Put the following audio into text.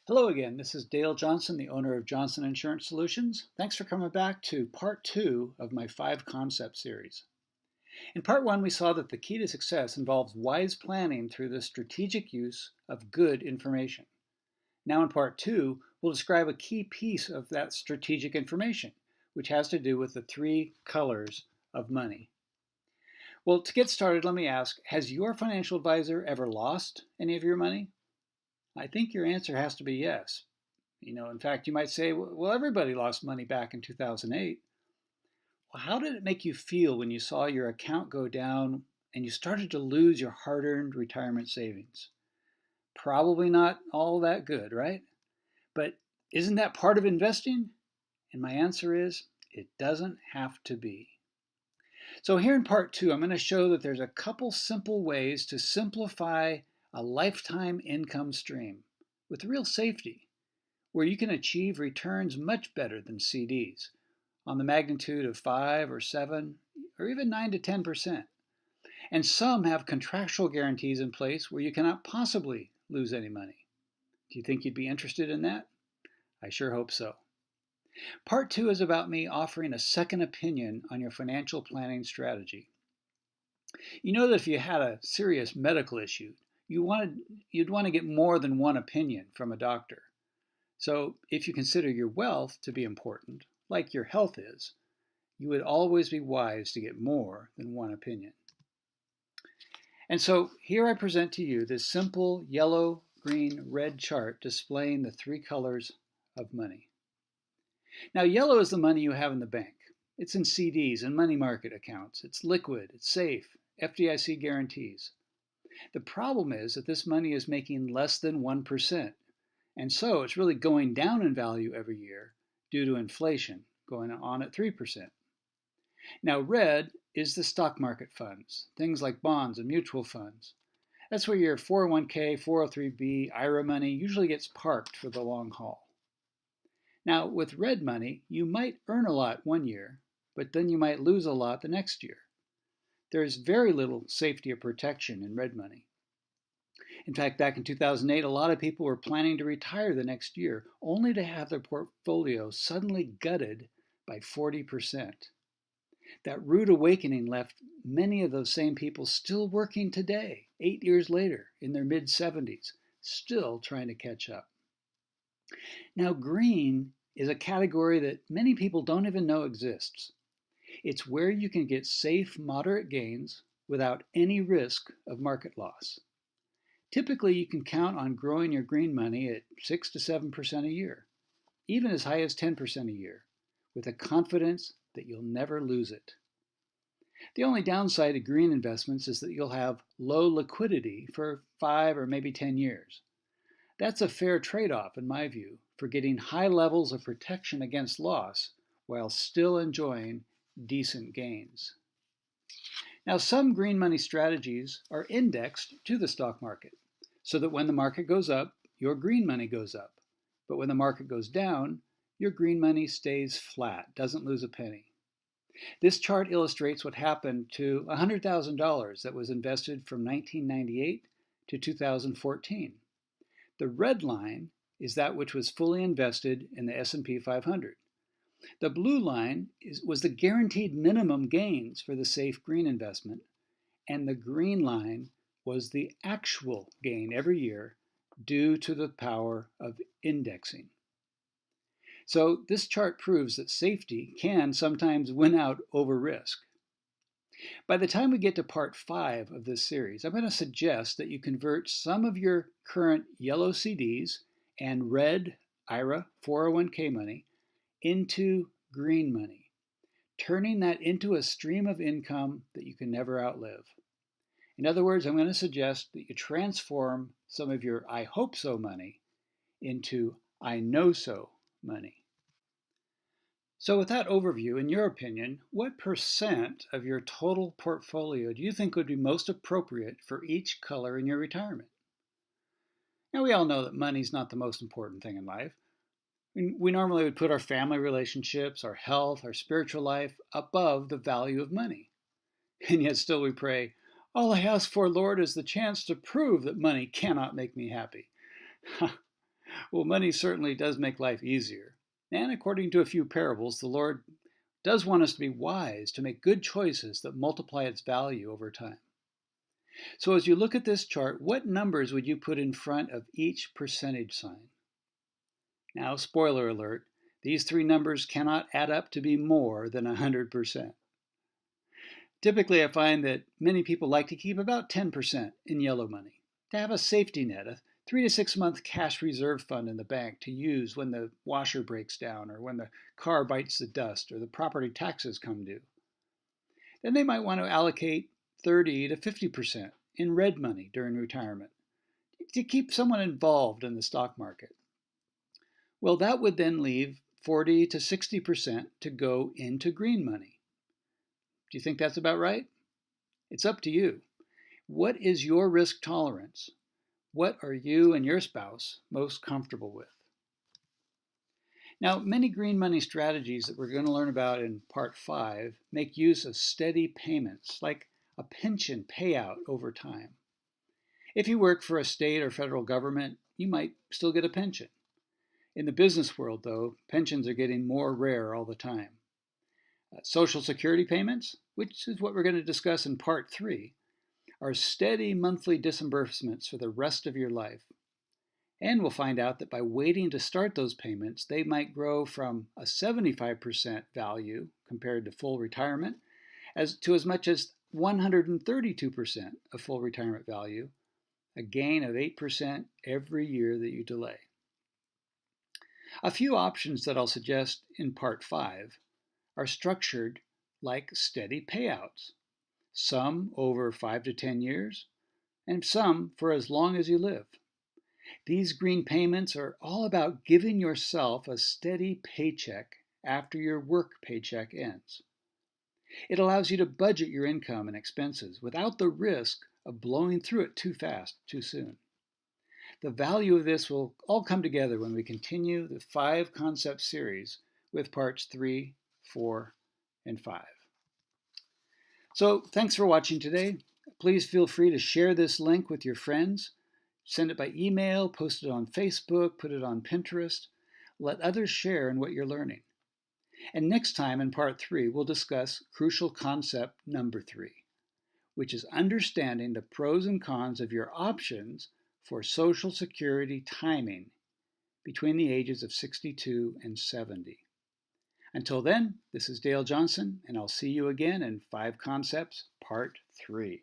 Hello again, this is Dale Johnson, the owner of Johnson Insurance Solutions. Thanks for coming back to part two of my 5 concept series. In part one, we saw that the key to success involves wise planning through the strategic use of good information. Now in part two, we'll describe a key piece of that strategic information, which has to do with the 3 colors of money. Well, to get started, let me ask, has your financial advisor ever lost any of your money? I think your answer has to be yes. In fact, you might say, well, everybody lost money back in 2008. Well, how did it make you feel when you saw your account go down and you started to lose your hard-earned retirement savings? Probably not all that good, right? But isn't that part of investing? And my answer is, it doesn't have to be. So here in part two, I'm going to show that there's a couple simple ways to simplify a lifetime income stream with real safety, where you can achieve returns much better than CDs on the magnitude of 5 or 7 or even 9 to 10%. And some have contractual guarantees in place where you cannot possibly lose any money. Do you think you'd be interested in that? I sure hope so. Part two is about me offering a second opinion on your financial planning strategy. You know that if you had a serious medical issue, you'd want to get more than one opinion from a doctor. So if you consider your wealth to be important, like your health is, you would always be wise to get more than one opinion. And so here I present to you this simple yellow, green, red chart displaying the 3 colors of money. Now, yellow is the money you have in the bank. It's in CDs and money market accounts. It's liquid, it's safe, FDIC guarantees. The problem is that this money is making less than 1%, and so it's really going down in value every year due to inflation going on at 3%. Now red is the stock market funds, things like bonds and mutual funds. That's where your 401k, 403b, IRA money usually gets parked for the long haul. Now with red money, you might earn a lot one year, but then you might lose a lot the next year. There's very little safety or protection in red money. In fact, back in 2008, a lot of people were planning to retire the next year, only to have their portfolio suddenly gutted by 40%. That rude awakening left many of those same people still working today, 8 years later, in their mid-70s, still trying to catch up. Now, green is a category that many people don't even know exists. It's where you can get safe, moderate gains without any risk of market loss. Typically, you can count on growing your green money at 6 to 7% a year, even as high as 10% a year, with a confidence that you'll never lose it. The only downside to green investments is that you'll have low liquidity for 5 or maybe 10 years. That's a fair trade-off, in my view, for getting high levels of protection against loss while still enjoying decent gains. Now, some green money strategies are indexed to the stock market, so that when the market goes up, your green money goes up. But when the market goes down, your green money stays flat, doesn't lose a penny. This chart illustrates what happened to $100,000 that was invested from 1998 to 2014. The red line is that which was fully invested in the S&P 500. The blue line was the guaranteed minimum gains for the safe green investment, and the green line was the actual gain every year due to the power of indexing. So this chart proves that safety can sometimes win out over risk. By the time we get to part 5 of this series, I'm going to suggest that you convert some of your current yellow CDs and red IRA 401k money into green money, turning that into a stream of income that you can never outlive. In other words, I'm going to suggest that you transform some of your I hope so money into I know so money. So with that overview, in your opinion, what percent of your total portfolio do you think would be most appropriate for each color in your retirement? Now, we all know that money's not the most important thing in life. We normally would put our family relationships, our health, our spiritual life above the value of money. And yet still we pray, all I ask for, Lord, is the chance to prove that money cannot make me happy. Well, money certainly does make life easier. And according to a few parables, the Lord does want us to be wise, to make good choices that multiply its value over time. So as you look at this chart, what numbers would you put in front of each percentage sign? Now, spoiler alert, these three numbers cannot add up to be more than 100%. Typically, I find that many people like to keep about 10% in yellow money, to have a safety net, a 3 to 6 month cash reserve fund in the bank to use when the washer breaks down or when the car bites the dust or the property taxes come due. Then they might want to allocate 30 to 50% in red money during retirement to keep someone involved in the stock market. Well, that would then leave 40 to 60% to go into green money. Do you think that's about right? It's up to you. What is your risk tolerance? What are you and your spouse most comfortable with? Now, many green money strategies that we're going to learn about in Part 5 make use of steady payments, like a pension payout over time. If you work for a state or federal government, you might still get a pension. In the business world, though, pensions are getting more rare all the time. Social Security payments, which is what we're going to discuss in Part 3, are steady monthly disbursements for the rest of your life. And we'll find out that by waiting to start those payments, they might grow from a 75% value compared to full retirement to as much as 132% of full retirement value, a gain of 8% every year that you delay. A few options that I'll suggest in Part 5 are structured like steady payouts, some over 5 to 10 years, and some for as long as you live. These green payments are all about giving yourself a steady paycheck after your work paycheck ends. It allows you to budget your income and expenses without the risk of blowing through it too fast, too soon. The value of this will all come together when we continue the 5 concept series with parts 3, 4, and 5. So thanks for watching today. Please feel free to share this link with your friends. Send it by email, post it on Facebook, put it on Pinterest. Let others share in what you're learning. And next time in part 3, we'll discuss crucial concept number 3, which is understanding the pros and cons of your options for Social Security timing between the ages of 62 and 70. Until then, this is Dale Johnson, and I'll see you again in 5 Concepts Part 3.